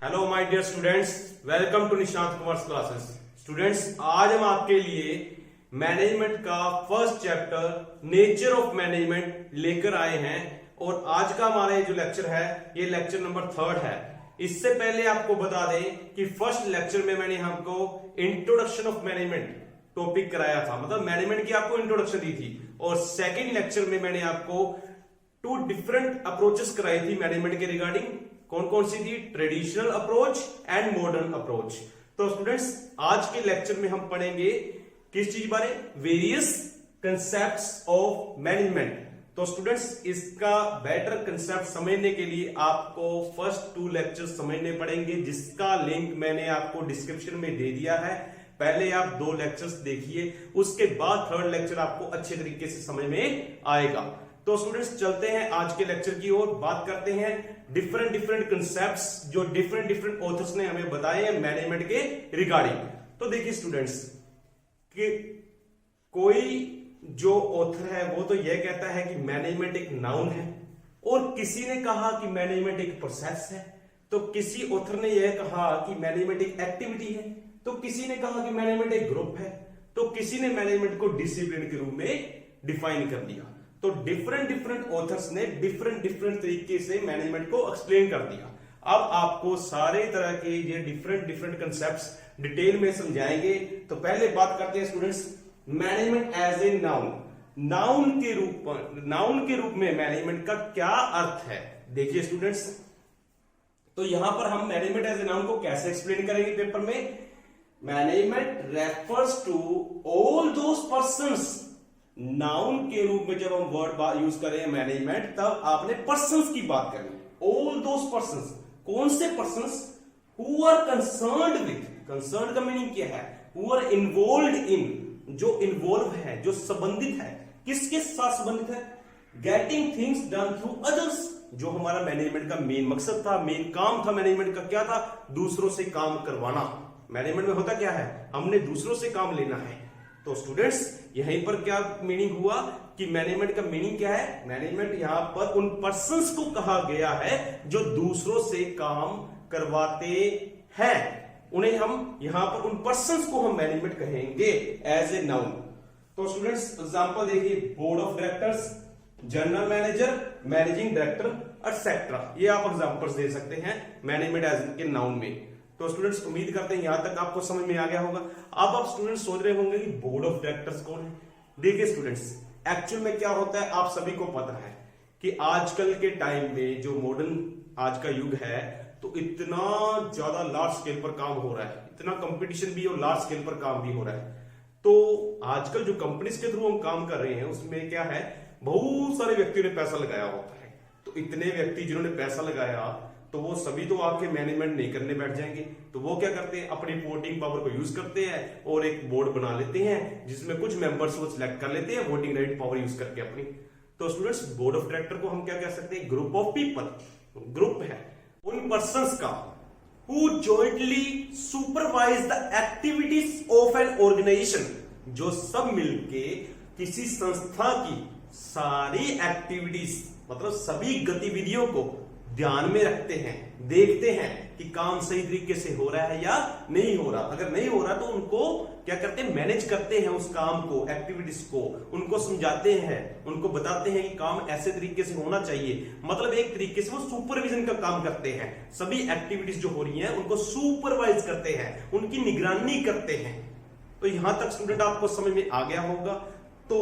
Hello my dear students, welcome to Nishant commerce classes. Students, आज हम आपके लिए मैनेजमेंट का first chapter nature of management लेकर आए हैं और आज का हमारा ये जो लेक्चर है ये लेक्चर नंबर 3 है। इससे पहले आपको बता दें कि फर्स्ट लेक्चर में मैंने हमको इंट्रोडक्शन ऑफ मैनेजमेंट टॉपिक कराया था, मतलब मैनेजमेंट की आपको इंट्रोडक्शन दी थी, और सेकेंड लेक्चर में मैंने आपको 2 डिफरेंट अप्रोचेस कराई थी मैनेजमेंट के रिगार्डिंग। कौन कौन सी थी? Traditional approach and modern approach. तो स्टूडेंट्स, आज के लेक्चर में हम पढ़ेंगे किस चीज बारे? Various concepts of management. तो स्टूडेंट्स, इसका बेटर कंसेप्ट समझने के लिए आपको फर्स्ट 2 लेक्चर समझने पड़ेंगे, जिसका लिंक मैंने आपको डिस्क्रिप्शन में दे दिया है। पहले आप 2 लेक्चर्स देखिए, उसके बाद 3rd लेक्चर आपको अच्छे तरीके से समझ में आएगा। तो स्टूडेंट्स, चलते हैं आज के लेक्चर की ओर। बात करते हैं डिफरेंट कंसेप्ट्स जो डिफरेंट ऑथर्स ने हमें बताए हैं मैनेजमेंट के रिगार्डिंग। तो देखिए स्टूडेंट्स, कि कोई जो ऑथर है वो तो यह कहता है कि मैनेजमेंट एक नाउन है, और किसी ने कहा कि मैनेजमेंट एक प्रोसेस है, तो किसी ऑथर ने यह कहा कि मैनेजमेंट एक एक्टिविटी है, तो किसी ने कहा कि मैनेजमेंट एक ग्रुप है, तो किसी ने मैनेजमेंट को डिसिप्लिन के रूप में डिफाइन कर दिया। तो डिफरेंट ऑथर्स ने डिफरेंट तरीके से मैनेजमेंट को एक्सप्लेन कर दिया। अब आपको सारे तरह के ये डिफरेंट कंसेप्ट्स डिटेल में समझाएंगे। तो पहले बात करते हैं students, management as a noun. Noun के रूप में मैनेजमेंट का क्या अर्थ है? देखिए स्टूडेंट्स, तो यहां पर हम मैनेजमेंट एज ए नाउन को कैसे एक्सप्लेन करेंगे पेपर में? Management refers to all those persons. Noun के रूप में जब हम वर्ड यूज करें मैनेजमेंट, तब आपने पर्संस की बात करनी। ऑल दोस पर्संस, कौन से persons? Who are concerned with. Concerned का मीनिंग क्या है? हु आर इन्वॉल्व्ड इन, जो इन्वॉल्व है, जो संबंधित है। किसके साथ संबंधित है? Getting things done through others. जो हमारा मैनेजमेंट का मेन मकसद था, मेन काम था मैनेजमेंट का, क्या था? दूसरों से काम करवाना। मैनेजमेंट में होता क्या है? हमने दूसरों से काम लेना है। तो स्टूडेंट्स, यहीं पर क्या मीनिंग हुआ कि मैनेजमेंट का मीनिंग क्या है? मैनेजमेंट यहां पर उन पर्संस को कहा गया है जो दूसरों से काम करवाते हैं, उन्हें हम यहां पर उन पर्संस को हम मैनेजमेंट कहेंगे एज ए नाउन। तो स्टूडेंट्स, एग्जांपल देखिए, board of directors, general manager, managing director etcetera. ये आप एग्जांपल्स दे सकते हैं मैनेजमेंट एज के नाउन में। तो स्टूडेंट्स, उम्मीद करते हैं यहां तक आपको समझ में आ गया होगा। अब आप स्टूडेंट्स सोच रहे होंगे कि बोर्ड ऑफ डायरेक्टर्स कौन है? देखिए स्टूडेंट्स, एक्चुअल में क्या होता है आप सभी को पता है कि आजकल के टाइम में जो मॉडर्न आज का युग है, तो इतना ज्यादा लार्ज स्केल पर काम हो रहा है, इतना कंपटीशन भी और लार्ज स्केल पर काम भी हो रहा है। तो आजकल जो कंपनीज के थ्रू हम काम कर रहे हैं उसमें क्या है, बहुत सारे व्यक्तियों ने पैसा लगाया होता है। तो इतने व्यक्ति जिन्होंने पैसा लगाया, तो वो सभी तो आके मैनेजमेंट नहीं करने बैठ जाएंगे। तो वो क्या करते हैं, अपनी वोटिंग पावर को यूज करते हैं और एक बोर्ड बना लेते हैं, जिसमें कुछ मेंबर्स को सिलेक्ट कर लेते हैं वोटिंग राइट पावर यूज करके अपनी। तो स्टूडेंट्स, बोर्ड ऑफ डायरेक्टर को हम क्या कह सकते हैं? Group of people. ग्रुप है उन पर्संस का who jointly supervise the activities of an organisation, जो सब मिलके किसी संस्था की सारी एक्टिविटीज, मतलब सभी गतिविधियों को ध्यान में रखते हैं, देखते हैं कि काम सही तरीके से हो रहा है या नहीं हो रहा। अगर नहीं हो रहा तो उनको क्या करते हैं? मैनेज करते हैं उस काम को, एक्टिविटीज को, उनको समझाते हैं, उनको बताते हैं कि काम ऐसे तरीके से होना चाहिए। मतलब एक तरीके से वो सुपरविजन का काम करते हैं। सभी एक्टिविटीज जो हो रही हैं उनको सुपरवाइज करते हैं, उनकी निगरानी करते हैं। तो यहां तक स्टूडेंट आपको समझ में आ गया होगा। तो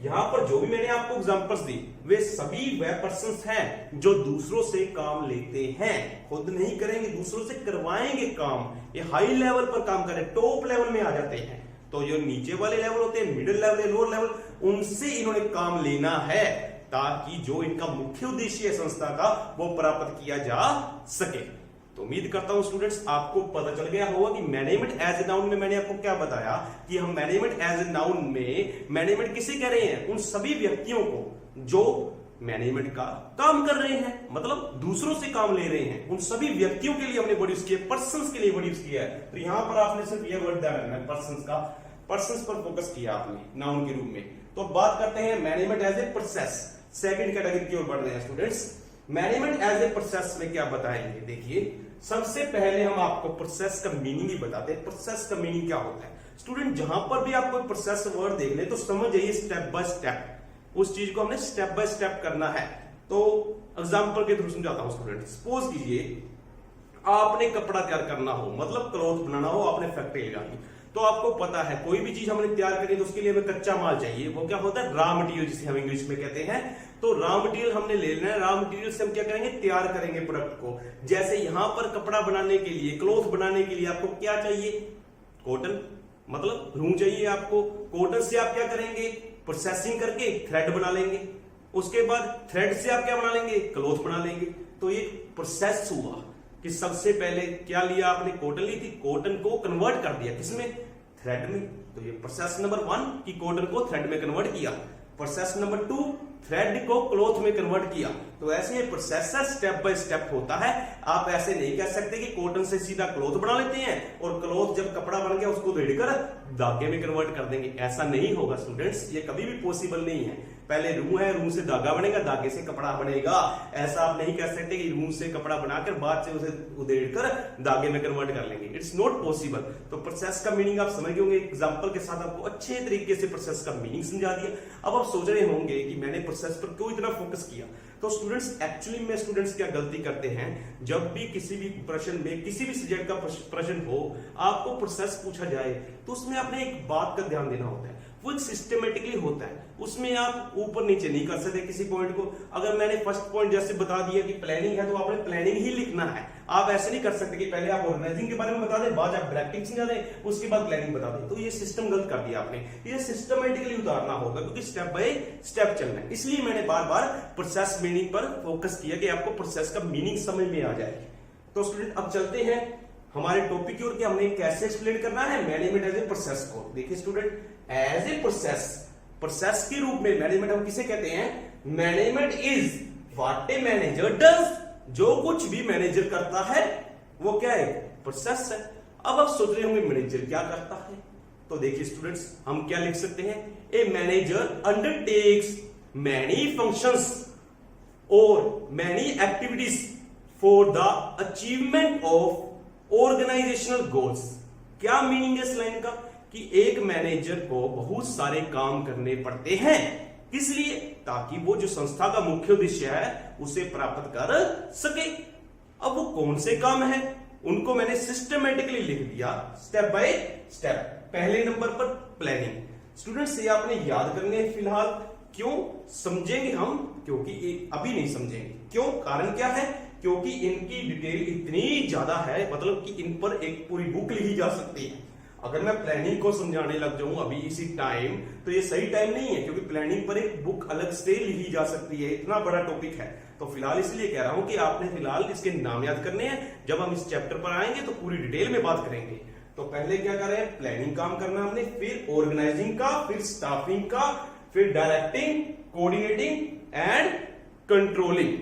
यहां पर जो भी मैंने आपको एग्जांपल्स दी, वे सभी वह पर्संस हैं जो दूसरों से काम लेते हैं। खुद नहीं करेंगे, दूसरों से करवाएंगे काम। ये हाई लेवल पर काम करें, टॉप लेवल में आ जाते हैं। तो जो नीचे वाले लेवल होते हैं, मिडिल लेवल या लोअर लेवल, उनसे इन्होंने काम लेना है, ताकि जो इनका मुख्य उद्देश्य है संस्था का, वो प्राप्त किया जा सके। तो उम्मीद करता हूं स्टूडेंट्स आपको पता चल गया होगा कि मैनेजमेंट एज ए नाउन में मैंने आपको क्या बताया कि हम मैनेजमेंट एज ए नाउन में मैनेजमेंट किसे कह रहे हैं? उन सभी व्यक्तियों को जो मैनेजमेंट का काम कर रहे हैं, मतलब दूसरों से काम ले रहे हैं। उन सभी व्यक्तियों के लिए हमने वर्ड यूज किया, पर्संस के लिए वर्ड यूज किया है। तो यहां पर आपने सिर्फ यह वर्ड ध्यान रखना है, पर्संस का, पर्संस पर फोकस किया आपने नाउन के रूप में। तो बात करते हैं management as a process, second category की ओर बढ़ रहे हैं students. Management as a process में क्या बताएंगे? देखिए, सबसे पहले हम आपको प्रोसेस का मीनिंग ही बताते हैं। प्रोसेस का मीनिंग क्या होता है स्टूडेंट, जहां पर भी आप कोई प्रोसेस वर्ड देख ले तो समझ जाइए स्टेप बाय स्टेप, उस चीज को हमने स्टेप बाय स्टेप करना है। तो एग्जांपल के थ्रू समझाता हूं स्टूडेंट। सपोज कीजिए आपने कपड़ा तैयार करना हो, मतलब क्लॉथ बनाना हो, आपने फैक्ट्री लगानी, तो आपको पता है कोई भी चीज हमने तैयार करनी है तो उसके लिए हमें कच्चा माल चाहिए। वो क्या होता है? रॉ मटेरियल, जिसे हम इंग्लिश में कहते हैं। तो रॉ मटेरियल हमने ले लेना है, रॉ मटेरियल से हम क्या करेंगे? तैयार करेंगे प्रोडक्ट को। जैसे यहां पर कपड़ा बनाने के लिए, क्लॉथ बनाने के लिए आपको क्या चाहिए? कॉटन, मतलब रूम चाहिए आपको। कॉटन से आप क्या करेंगे? प्रोसेसिंग करके थ्रेड बना लेंगे। उसके बाद थ्रेड से आप क्या बना लेंगे? क्लॉथ बना लेंगे। तो ये प्रोसेस हुआ कि सबसे पहले क्या लिया आपने? कॉटन ली थी, कॉटन को कन्वर्ट कर दिया किसमें? थ्रेड में। तो ये प्रोसेस नंबर 1 कि कॉटन को थ्रेड में कन्वर्ट किया। प्रोसेस नंबर 2 थ्रेड को क्लॉथ में कन्वर्ट किया। तो ऐसे ये प्रोसेस स्टेप बाय स्टेप होता है। आप ऐसे नहीं कह सकते कि कॉटन से सीधा क्लॉथ बना लेते हैं और क्लॉथ जब कपड़ा बन गया उसको रेडकर धागे में कन्वर्ट कर देंगे। ऐसा नहीं होगा स्टूडेंट्स, ये कभी भी पॉसिबल नहीं है। पहले रूम है, रूम से धागा बनेगा, धागे से कपड़ा बनेगा। ऐसा आप नहीं कह सकते कि रूम से कपड़ा बनाकर बाद से उसे उधेड़कर धागे में कन्वर्ट कर लेंगे। It's not possible. तो प्रोसेस का मीनिंग आप समझ गए होंगे। एग्जांपल के साथ आपको अच्छे तरीके से प्रोसेस का मीनिंग समझा दिया। अब आप सोच रहे होंगे कि मैंने प्रोसेस पर क्यों इतना फोकस किया। तो स्टूडेंट्स एक्चुअली में स्टूडेंट्स क्या गलती करते हैं, जब भी किसी भी प्रश्न में किसी भी सब्जेक्ट का प्रश्न हो, आपको प्रोसेस पूछा जाए तो उसमें आपने एक बात का ध्यान देना होता है, वो एक सिस्टमेटिकली होता है। उसमें आप ऊपर नीचे नहीं कर सकते किसी पॉइंट को। अगर मैंने फर्स्ट पॉइंट जैसे बता दिया कि प्लानिंग है तो आपने प्लानिंग ही लिखना है। आप ऐसे नहीं कर सकते कि पहले आप ऑर्गेनाइजिंग के बारे में बता दें, बाद आप ब्रैकेटिंग समझा दें, उसके बाद प्लानिंग बता दें। तो ये सिस्टम गलत कर दिया आपने। ये सिस्टमेटिकली उतारना होगा क्योंकि स्टेप बाय स्टेप चलना है। इसलिए मैंने बार बार प्रोसेस मीनिंग पर फोकस किया कि आपको प्रोसेस का मीनिंग समझ में आ जाए। तो स्टूडेंट अब चलते हैं हमारे टॉपिक की ओर कि हमने कैसे एक्सप्लेन करना है मैनेजमेंट एज ए प्रोसेस को। देखिए student, as a process, process के रूप में मैनेजमेंट हम किसे कहते हैं? Management is what a manager does. जो कुछ भी मैनेजर करता है वो क्या है? प्रोसेस है। अब आप सोच रहे होंगे मैनेजर क्या करता है, तो देखिए स्टूडेंट्स हम क्या लिख सकते हैं? A manager undertakes many functions और many activities for the achievement of organisational goals. क्या मीनिंग है इस लाइन का? कि एक मैनेजर को बहुत सारे काम करने पड़ते हैं, किस लिए? ताकि वो जो संस्था का मुख्य उद्देश्य है उसे प्राप्त कर सके। अब वो कौन से काम है उनको मैंने सिस्टमेटिकली लिख दिया स्टेप बाय स्टेप। पहले नंबर पर प्लानिंग। स्टूडेंट्स ये आपने याद करने हैं फिलहाल। क्यों समझेंगे हम? क्योंकि अभी नहीं समझेंगे। क्यों? कारण क्या है? क्योंकि इनकी डिटेल इतनी ज्यादा है, मतलब कि इन पर एक पूरी बुक लिखी जा सकती है। अगर मैं प्लानिंग को समझाने लग जाऊं अभी इसी टाइम, तो ये सही टाइम नहीं है, क्योंकि प्लानिंग पर एक बुक अलग से लिखी जा सकती है। इतना बड़ा टॉपिक है। तो फिलहाल इसलिए कह रहा हूं कि आपने फिलहाल इसके नाम याद करने हैं। जब हम इस चैप्टर पर आएंगे तो पूरी डिटेल में बात करेंगे। तो पहले क्या कर रहे हैं? प्लानिंग काम करना हमने, फिर ऑर्गेनाइजिंग का, फिर स्टाफिंग का, फिर डायरेक्टिंग, कोऑर्डिनेटिंग एंड कंट्रोलिंग।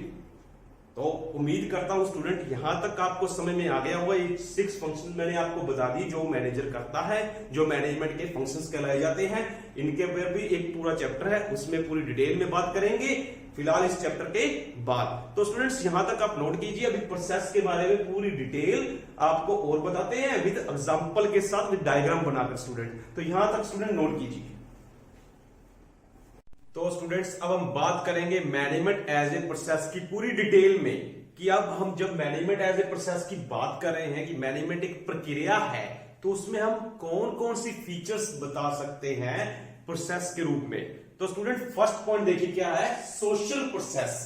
तो उम्मीद करता हूं स्टूडेंट यहां तक आपको समझ में आ गया होगा। ये 6 फंक्शन मैंने आपको बता दी जो मैनेजर करता है, जो मैनेजमेंट के फंक्शंस कहलाए जाते हैं। इनके ऊपर भी एक पूरा चैप्टर है, उसमें पूरी डिटेल में बात करेंगे फिलहाल इस चैप्टर के बाद। तो स्टूडेंट्स यहां तक आप नोट कीजिए। अभी प्रोसेस के बारे में पूरी डिटेल आपको और बताते हैं विद एग्जांपल के साथ, विद डायग्राम बनाकर स्टूडेंट। तो यहां तक स्टूडेंट नोट कीजिए। तो स्टूडेंट्स अब हम बात करेंगे मैनेजमेंट एज ए प्रोसेस की पूरी डिटेल में, कि अब हम जब मैनेजमेंट एज ए प्रोसेस की बात कर रहे हैं कि मैनेजमेंट एक प्रक्रिया है, तो उसमें हम कौन कौन सी फीचर्स बता सकते हैं प्रोसेस के रूप में। तो स्टूडेंट फर्स्ट पॉइंट देखिए क्या है? सोशल प्रोसेस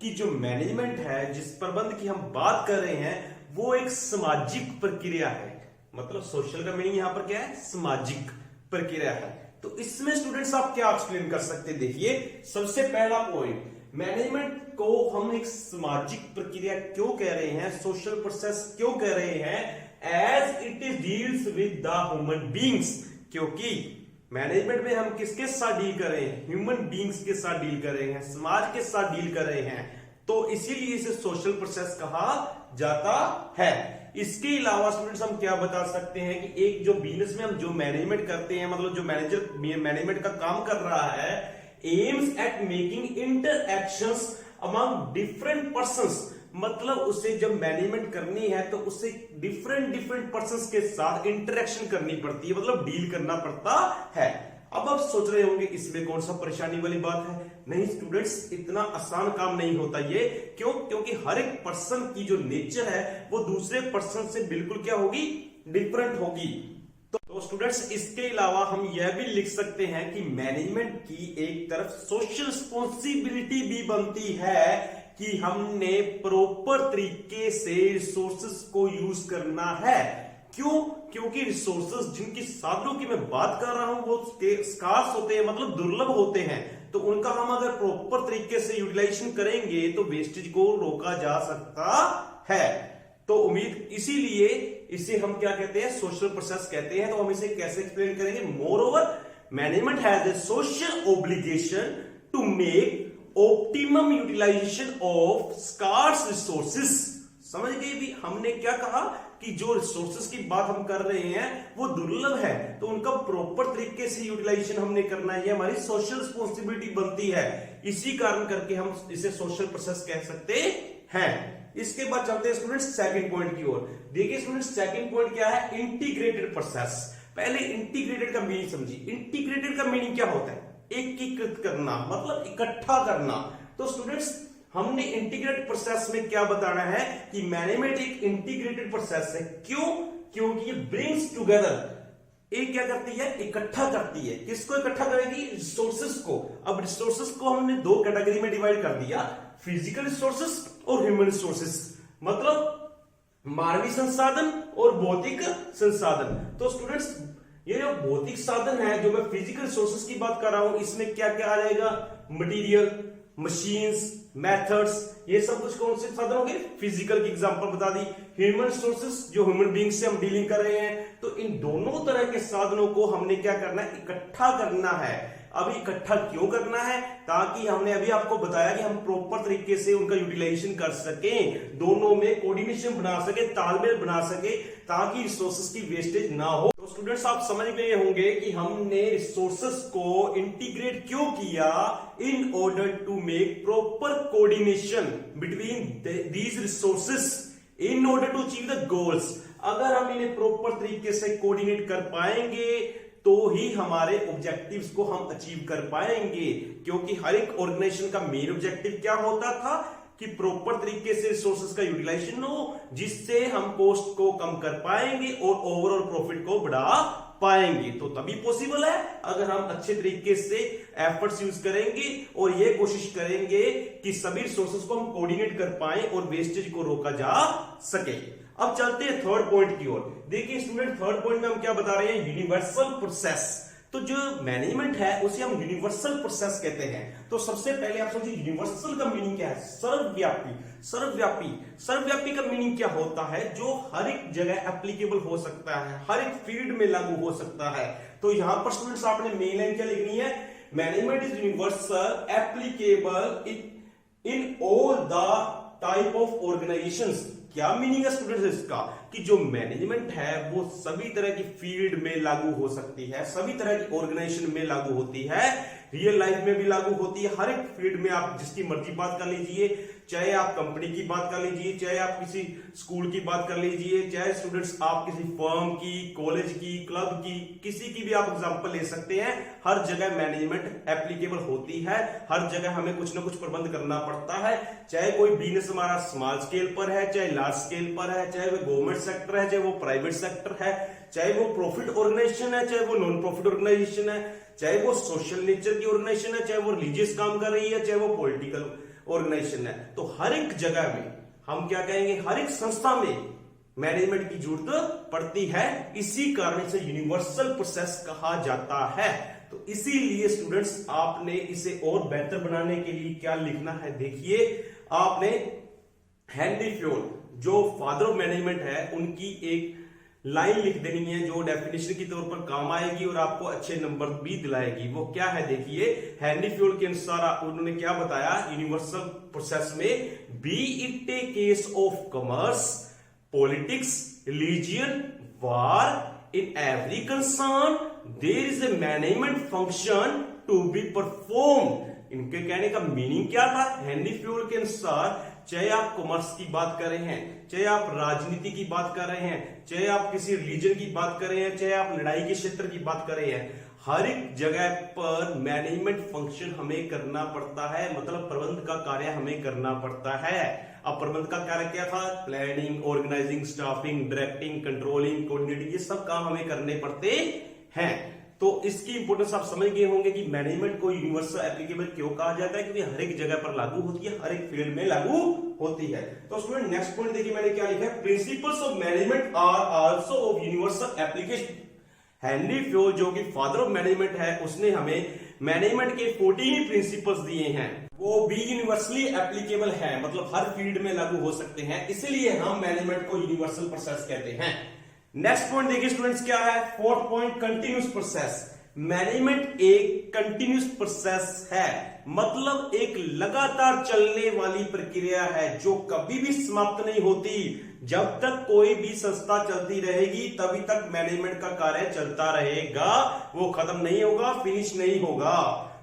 की जो मैनेजमेंट है, जिस प्रबंध की हम बात कर रहे हैं, वो एक सामाजिक प्रक्रिया है। मतलब सोशल का मीनिंग यहां पर क्या है? सामाजिक प्रक्रिया है। तो इसमें स्टूडेंट्स आप क्या एक्सप्लेन कर सकते हैं? देखिए सबसे पहला पॉइंट, मैनेजमेंट को हम एक सामाजिक प्रक्रिया क्यों कह रहे हैं, सोशल प्रोसेस क्यों कह रहे हैं? As it is deals with the human beings. क्योंकि मैनेजमेंट में हम किसके साथ डील कर रहे हैं? ह्यूमन बींग्स के साथ डील कर रहे हैं, समाज के साथ डील कर रहे हैं। तो इसीलिए इसे सोशल प्रोसेस कहा जाता है। इसके अलावा स्टूडेंट्स हम क्या बता सकते हैं कि एक जो बिजनेस में हम जो मैनेजमेंट करते हैं, मतलब जो मैनेजर मैनेजमेंट का काम कर रहा है, aims at making इंटरएक्शंस among different persons मतलब उसे जब मैनेजमेंट करनी है तो उसे डिफरेंट पर्संस के साथ इंटरेक्शन करनी पड़ती है, मतलब डील करना पड़ता है। अब आप सोच रहे होंगे इसमें कौन सा परेशानी वाली बात है। नहीं स्टूडेंट्स, इतना आसान काम नहीं होता ये। क्यों? क्योंकि हर एक पर्सन की जो नेचर है वो दूसरे पर्सन से बिल्कुल क्या होगी, डिफरेंट होगी। तो स्टूडेंट्स, इसके अलावा हम यह भी लिख सकते हैं कि मैनेजमेंट की एक तरफ सोशल रिस्पॉन्सिबिलिटी भी बनती है कि हमने प्रॉपर तरीके से रिसोर्सेस को यूज करना है। क्यों? क्योंकि रिसोर्सेस, जिनकी साधनों की मैं बात कर रहा हूं, वो स्कार्स होते हैं, मतलब दुर्लभ होते हैं। तो उनका हम अगर प्रॉपर तरीके से यूटिलाइजेशन करेंगे तो वेस्टेज को रोका जा सकता है। तो उम्मीद, इसीलिए इसे हम क्या कहते हैं, सोशल प्रोसेस कहते हैं। तो हम इसे कैसे एक्सप्लेन करेंगे? Moreover, management has a social obligation to make optimum utilisation of scarce resources. समझ गए भी? हमने क्या कहा कि जो रिसोर्सेस की बात हम कर रहे हैं वो दुर्लभ है, तो उनका प्रॉपर तरीके से यूटिलाइजेशन हमने करना है, ये हमारी सोशल रिस्पॉन्सिबिलिटी बनती है। इसी कारण करके हम इसे सोशल प्रोसेस कह सकते हैं। इसके बाद चलते हैं स्टूडेंट्स सेकंड पॉइंट की ओर। देखिए स्टूडेंट्स, सेकंड पॉइंट क्या है? Integrated process. पहले इंटीग्रेटेड का मीनिंग समझिए। इंटीग्रेटेड का मीनिंग क्या होता है? एकीकृत करना, मतलब इकट्ठा करना। तो स्टूडेंट्स, हमने इंटीग्रेटेड प्रोसेस में क्या बताना है कि मैनेजमेंट एक इंटीग्रेटेड प्रोसेस है। क्यों? क्योंकि ये ब्रिंग्स टुगेदर, एक क्या करती है, इकट्ठा करती है। किसको इकट्ठा करेगी? रिसोर्सेस को। अब रिसोर्सेस को हमने दो कैटेगरी में डिवाइड कर दिया, फिजिकल रिसोर्सेस और ह्यूमन रिसोर्सेस, मतलब मानवीय संसाधन और भौतिक संसाधन। तो स्टूडेंट्स, ये जो भौतिक साधन है, जो मैं फिजिकल रिसोर्सेस की बात कर रहा हूं, इसमें क्या क्या आ जाएगा? मटीरियल, मशीन्स, मेथड्स, ये सब कुछ कौन से साधन हो गए? फिजिकल की एग्जांपल बता दी। ह्यूमन रिसोर्सेस, जो ह्यूमन बीइंग से हम डीलिंग कर रहे हैं, तो इन दोनों तरह के साधनों को हमने क्या करना है? इकट्ठा करना है। अब इकट्ठा क्यों करना है? ताकि हमने अभी आपको बताया कि हम प्रॉपर तरीके से उनका यूटिलाइजेशन कर सकें, दोनों में कोऑर्डिनेशन बना सके, तालमेल बना सके, ताकि रिसोर्सेस की वेस्टेज ना हो। तो स्टूडेंट्स, आप समझ गए होंगे कि हमने रिसोर्सेस को इंटीग्रेट क्यों किया, in order to make proper coordination between these resources in order to achieve the goals. अगर हम इन्हें प्रॉपर तरीके से कोऑर्डिनेट कर पाएंगे तो ही हमारे ऑब्जेक्टिव्स को हम अचीव कर पाएंगे। क्योंकि हर एक ऑर्गेनाइजेशन का मेन ऑब्जेक्टिव क्या होता था कि प्रॉपर तरीके से रिसोर्सेज का यूटिलाइजेशन हो, जिससे हम कॉस्ट को कम कर पाएंगे और ओवरऑल प्रॉफिट को बढ़ा पाएंगे। तो तभी पॉसिबल है अगर हम अच्छे तरीके से एफर्ट्स यूज करेंगे और ये कोशिश करेंगे कि सभी रिसोर्सेज को हम कोऑर्डिनेट कर पाएं और वेस्टेज को रोका जा सके। अब चलते हैं थर्ड पॉइंट की ओर। देखिए स्टूडेंट, थर्ड पॉइंट में हम क्या बता रहे हैं? Universal process. तो जो मैनेजमेंट है उसे हम यूनिवर्सल प्रोसेस कहते हैं। तो सबसे पहले आप समझिए यूनिवर्सल का मीनिंग क्या है? सर्वव्यापी। सर्वव्यापी का मीनिंग क्या होता है? जो हर एक जगह एप्लीकेबल हो सकता है, हर एक फील्ड में लागू हो सकता है। तो यहां पर स्टूडेंट्स आपने मेन लाइन क्या लिखनी है? Management is universal applicable in all the type of organisations. क्या मीनिंग है स्टूडेंट्स इसका? कि जो मैनेजमेंट है वो सभी तरह की फील्ड में लागू हो सकती है, सभी तरह की ऑर्गेनाइजेशन में लागू होती है, रियल लाइफ में भी लागू होती है। हर एक फील्ड में आप जिसकी मर्जी बात कर लीजिए, चाहे आप कंपनी की बात कर लीजिए, चाहे आप किसी स्कूल की बात कर लीजिए, चाहे स्टूडेंट्स आप किसी फर्म की, कॉलेज की, क्लब की, किसी की भी आप एग्जांपल ले सकते हैं। हर जगह मैनेजमेंट एप्लीकेबल होती है, हर जगह हमें कुछ ना कुछ प्रबंध करना पड़ता है। चाहे कोई बिजनेस हमारा स्मॉल स्केल पर है, चाहे लार्ज स्केल पर है, चाहे वो गवर्नमेंट सेक्टर है, चाहे वो प्राइवेट सेक्टर है, चाहे वो प्रॉफिट ऑर्गेनाइजेशन है, चाहे वो नॉन प्रॉफिट ऑर्गेनाइजेशन है, चाहे वो सोशल नेचर की ऑर्गेनाइजेशन है, चाहे वो रिलीजियस काम कर रही है, चाहे वो पॉलिटिकल ऑर्गेनाइजेशन है। तो हर एक जगह में हम क्या कहेंगे? हर एक संस्था में मैनेजमेंट की जरूरत पड़ती है। इसी कारण से यूनिवर्सल प्रोसेस कहा जाता है। तो इसीलिए स्टूडेंट्स आपने इसे और बेहतर बनाने के लिए क्या लिखना है? देखिए, आपने हेनरी फ्योर्ड, जो फादर ऑफ मैनेजमेंट है, उनकी एक लाइन लिख देनी है जो डेफिनेशन की तौर पर काम आएगी और आपको अच्छे नंबर भी दिलाएगी। वो क्या है? देखिए, हेनरी फ्योर्ड के अनुसार उन्होंने क्या बताया यूनिवर्सल प्रोसेस में? Be it a case of commerce, politics, religion, war, in every concern there is a management function to be perform. इनके कहने का मीनिंग क्या था हेनरी फ्योर्ड के अनुसार? चाहे आप कॉमर्स की बात कर रहे हैं, चाहे आप राजनीति की बात कर रहे हैं, चाहे आप किसी रिलीजन की बात कर रहे हैं, चाहे आप लड़ाई के क्षेत्र की बात कर रहे हैं, हर एक जगह पर मैनेजमेंट फंक्शन हमें करना पड़ता है, मतलब प्रबंध का कार्य हमें करना पड़ता है। अब प्रबंध का कार्य क्या था? Planning, organising, staffing, directing, controlling, coordinating, ये सब काम हमें करने पड़ते हैं। तो इसकी इंपोर्टेंस आप समझ गए होंगे कि मैनेजमेंट को यूनिवर्सल एप्लीकेबल क्यों कहा जाता है, क्योंकि हर एक जगह पर लागू होती है, हर एक फील्ड में लागू होती है। तो स्टूडेंट नेक्स्ट पॉइंट देखिए मैंने क्या लिखा है, principles of management are also of universal application. Henry Fayol जो कि फादर ऑफ मैनेजमेंट है, उसने हमें मैनेजमेंट के 14 प्रिंसिपल्स दिए हैं, वो भी यूनिवर्सली एप्लीकेबल है, मतलब हर फील्ड में लागू हो सकते हैं, इसलिए हम मैनेजमेंट को यूनिवर्सल प्रोसेस कहते हैं। नेक्स्ट पॉइंट देखिए स्टूडेंट्स क्या है, fourth point, continuous process. Management एक कंटिन्यूस प्रोसेस है, मतलब एक लगातार चलने वाली प्रक्रिया है जो कभी भी समाप्त नहीं होती। जब तक कोई भी संस्था चलती रहेगी तभी तक मैनेजमेंट का कार्य चलता रहेगा, वो खत्म नहीं होगा, फिनिश नहीं होगा।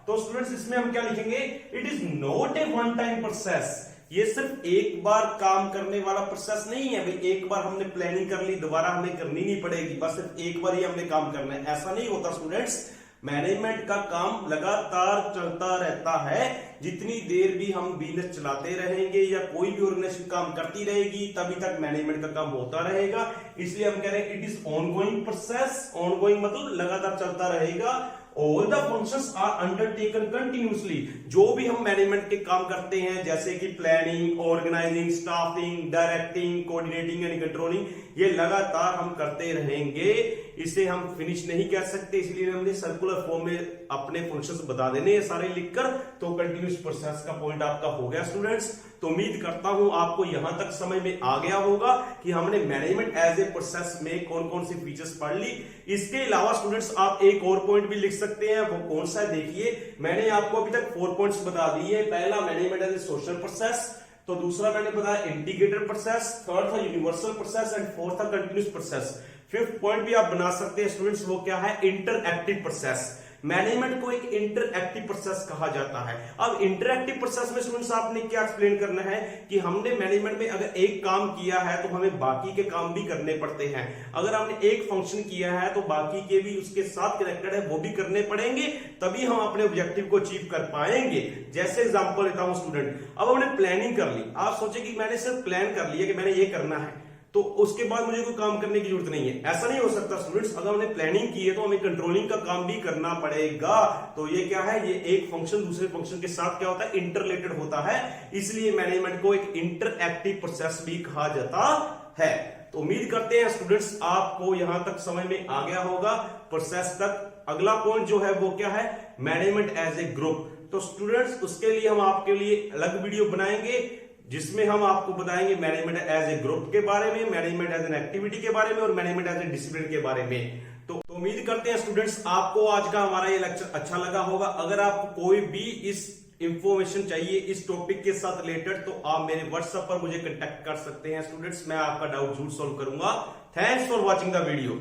तो स्टूडेंट्स इसमें हम क्या लिखेंगे, it is not a one time process. ये सिर्फ एक बार काम करने वाला प्रोसेस नहीं है भाई, एक बार हमने प्लानिंग कर ली दोबारा हमें करनी नहीं पड़ेगी, बस सिर्फ एक बार ही हमने काम करना है, ऐसा नहीं होता स्टूडेंट्स। मैनेजमेंट का काम लगातार चलता रहता है, जितनी देर भी हम बिजनेस चलाते रहेंगे या कोई भी ऑर्गेनाइजेशन काम करती रहेगी तभी तक मैनेजमेंट का काम होता रहेगा। इसलिए हम कह रहे हैं it is ongoing process. Ongoing मतलब लगातार चलता रहेगा। All the functions are undertaken continuously. जो भी हम मैनेजमेंट के काम करते हैं जैसे कि planning, organising, staffing, directing, coordinating and controlling, ये लगातार हम करते रहेंगे, इसे हम फिनिश नहीं कर सकते, इसलिए हमने सर्कुलर फॉर्म में अपने फंक्शंस बता देने हैं सारे लिखकर। तो कंटिन्यूस प्रोसेस का पॉइंट आपका हो गया स्टूडेंट्स। तो उम्मीद करता हूं आपको यहां तक समझ में आ गया होगा कि हमने मैनेजमेंट एज ए प्रोसेस में कौन कौन सी फीचर्स पढ़ ली। इसके अलावा स्टूडेंट्स आप एक और पॉइंट भी लिख सकते हैं, वो कौन सा है देखिए। मैंने आपको अभी तक 4 पॉइंट्स बता दिए। पहला management as a social process, तो दूसरा मैंने बताया इंटीग्रेटेड प्रोसेस, थर्ड था यूनिवर्सल प्रोसेस एंड फोर्थ था कंटिन्यूस प्रोसेस। फिफ्थ पॉइंट भी आप बना सकते हैं स्टूडेंट्स, वो क्या है, इंटरएक्टिव प्रोसेस। मैनेजमेंट को एक इंटरएक्टिव प्रोसेस कहा जाता है। अब इंटरएक्टिव प्रोसेस में स्टूडेंट्स आपने क्या एक्सप्लेन करना है कि हमने मैनेजमेंट में अगर एक काम किया है तो हमें बाकी के काम भी करने पड़ते हैं। अगर हमने एक फंक्शन किया है तो बाकी के भी उसके साथ कनेक्टेड है, वो भी करने पड़ेंगे, तभी हम अपने ऑब्जेक्टिव को अचीव कर पाएंगे। जैसे एग्जांपल लेता हूं स्टूडेंट, अब हमने प्लानिंग कर ली। आप सोचे कि मैंने सिर्फ प्लान कर लिया कि मैंने ये करना है तो उसके बाद मुझे कोई काम करने की जरूरत नहीं है, ऐसा नहीं हो सकता स्टूडेंट्स। अगर हमने प्लानिंग की है तो हमें कंट्रोलिंग का काम भी करना पड़ेगा। तो ये क्या है, ये एक फंक्शन दूसरे फंक्शन के साथ क्या होता है, इंटररिलेटेड होता है, इसलिए मैनेजमेंट को एक इंटरएक्टिव प्रोसेस भी कहा जाता है। तो उम्मीद करते हैं स्टूडेंट्स आपको यहां तक समझ में आ गया होगा प्रोसेस तक। अगला पॉइंट जो है वो क्या है, मैनेजमेंट एज ए ग्रुप। तो स्टूडेंट्स उसके लिए हम आपके लिए अलग वीडियो बनाएंगे जिसमें हम आपको बताएंगे मैनेजमेंट एज ए ग्रुप के बारे में, मैनेजमेंट एज एन एक्टिविटी के बारे में और मैनेजमेंट एज ए डिसिप्लिन के बारे में। तो उम्मीद करते हैं स्टूडेंट्स आपको आज का हमारा ये लेक्चर अच्छा लगा होगा। अगर आपको कोई भी इस इंफॉर्मेशन चाहिए इस टॉपिक के साथ रिलेटेड तो आप मेरे व्हाट्सएप पर मुझे कांटेक्ट कर सकते हैं स्टूडेंट्स, मैं आपका डाउट जरूर सॉल्व करूंगा। Thanks for watching the video.